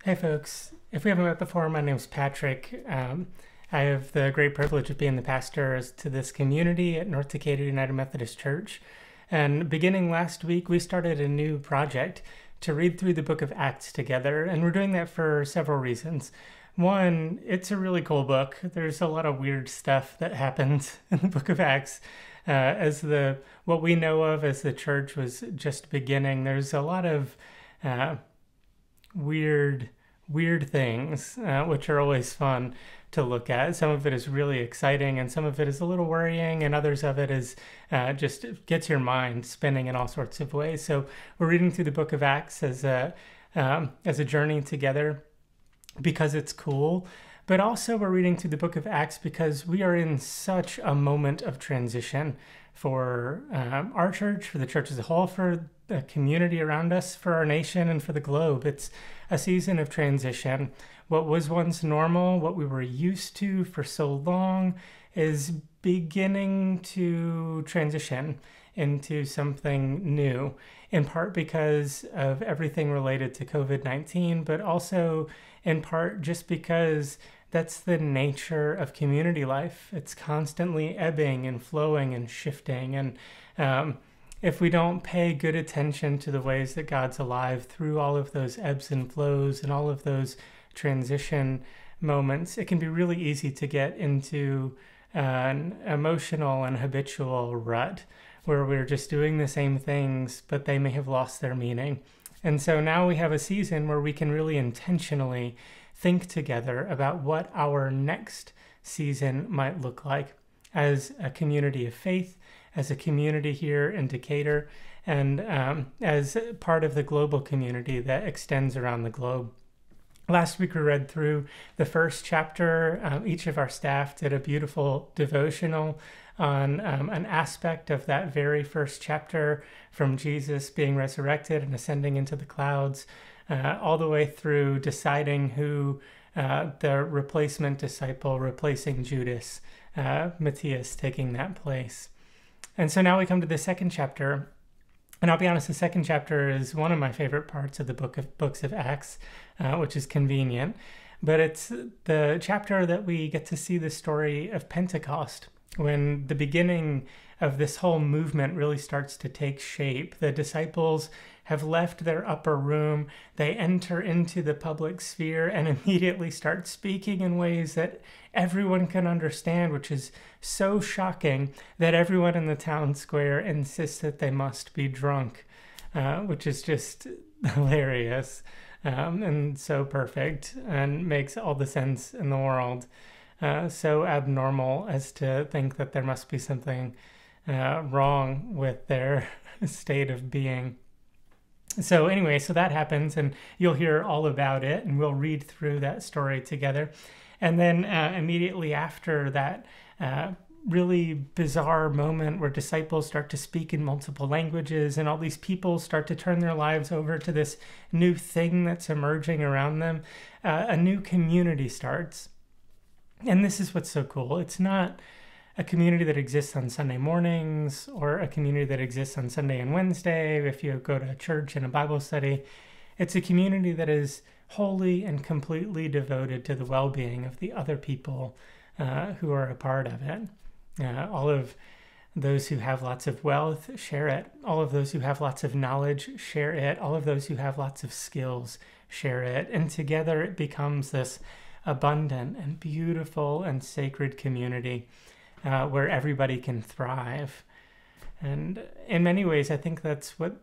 Hey folks, if we haven't met before, my name's Patrick. I have the great privilege of being the pastor to this community at North Decatur United Methodist Church. And beginning last week, we started a new project to read through the book of Acts together. And we're doing that for several reasons. One, it's a really cool book. There's a lot of weird stuff that happens in the book of Acts. What we know of as the church was just beginning, there's a lot of weird things, which are always fun to look at. Some of it is really exciting, and some of it is a little worrying, and others of it is just gets your mind spinning in all sorts of ways. So we're reading through the book of Acts as a journey together because it's cool, but also we're reading through the book of Acts because we are in such a moment of transition for our church, for the church as a whole, for the community around us, for our nation, and for the globe. It's a season of transition. What was once normal, what we were used to for so long, is beginning to transition into something new, in part because of everything related to COVID-19, but also in part just because that's the nature of community life. It's constantly ebbing and flowing and shifting. And if we don't pay good attention to the ways that God's alive through all of those ebbs and flows and all of those transition moments, it can be really easy to get into an emotional and habitual rut where we're just doing the same things, but they may have lost their meaning. And so now we have a season where we can really intentionally think together about what our next season might look like as a community of faith, as a community here in Decatur, and as part of the global community that extends around the globe. Last week we read through the first chapter. Each of our staff did a beautiful devotional on an aspect of that very first chapter, from Jesus being resurrected and ascending into the clouds, all the way through deciding who the replacement disciple, replacing Judas, Matthias taking that place. And so now we come to the second chapter. And I'll be honest, the second chapter is one of my favorite parts of the books of Acts, which is convenient. But it's the chapter that we get to see the story of Pentecost, when the beginning of this whole movement really starts to take shape. The disciples have left their upper room. They enter into the public sphere and immediately start speaking in ways that everyone can understand, which is so shocking that everyone in the town square insists that they must be drunk, which is just hilarious and so perfect and makes all the sense in the world. So abnormal as to think that there must be something wrong with their state of being. So anyway, so that happens, and you'll hear all about it, and we'll read through that story together. And then immediately after that really bizarre moment where disciples start to speak in multiple languages, and all these people start to turn their lives over to this new thing that's emerging around them, a new community starts. And this is what's so cool. It's not a community that exists on Sunday mornings or a community that exists on Sunday and Wednesday if you go to church and a Bible study. It's a community that is wholly and completely devoted to the well-being of the other people who are a part of it. All of those who have lots of wealth share it. All of those who have lots of knowledge share it. All of those who have lots of skills share it. And together it becomes this abundant and beautiful and sacred community where everybody can thrive. And in many ways, I think that's what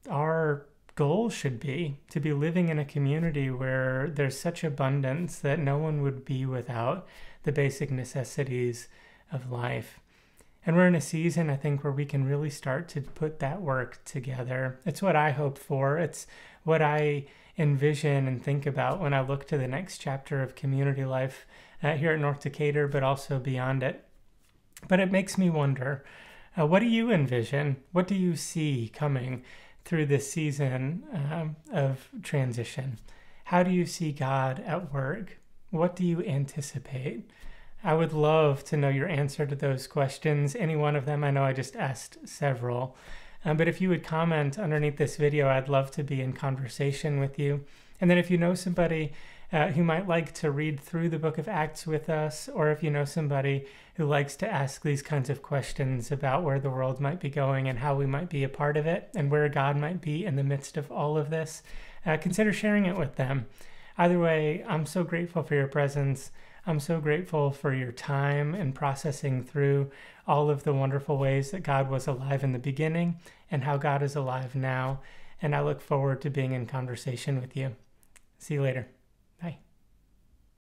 our goal should be, to be living in a community where there's such abundance that no one would be without the basic necessities of life. And we're in a season, I think, where we can really start to put that work together. It's what I hope for. It's what I envision and think about when I look to the next chapter of community life here at North Decatur, but also beyond it. But it makes me wonder, what do you envision? What do you see coming through this season of transition? How do you see God at work? What do you anticipate? I would love to know your answer to those questions. Any one of them. I know I just asked several. But if you would comment underneath this video, I'd love to be in conversation with you. And then if you know somebody who might like to read through the book of Acts with us, or if you know somebody who likes to ask these kinds of questions about where the world might be going and how we might be a part of it and where God might be in the midst of all of this, consider sharing it with them. Either way, I'm so grateful for your presence. I'm so grateful for your time and processing through all of the wonderful ways that God was alive in the beginning and how God is alive now. And I look forward to being in conversation with you. See you later. Bye.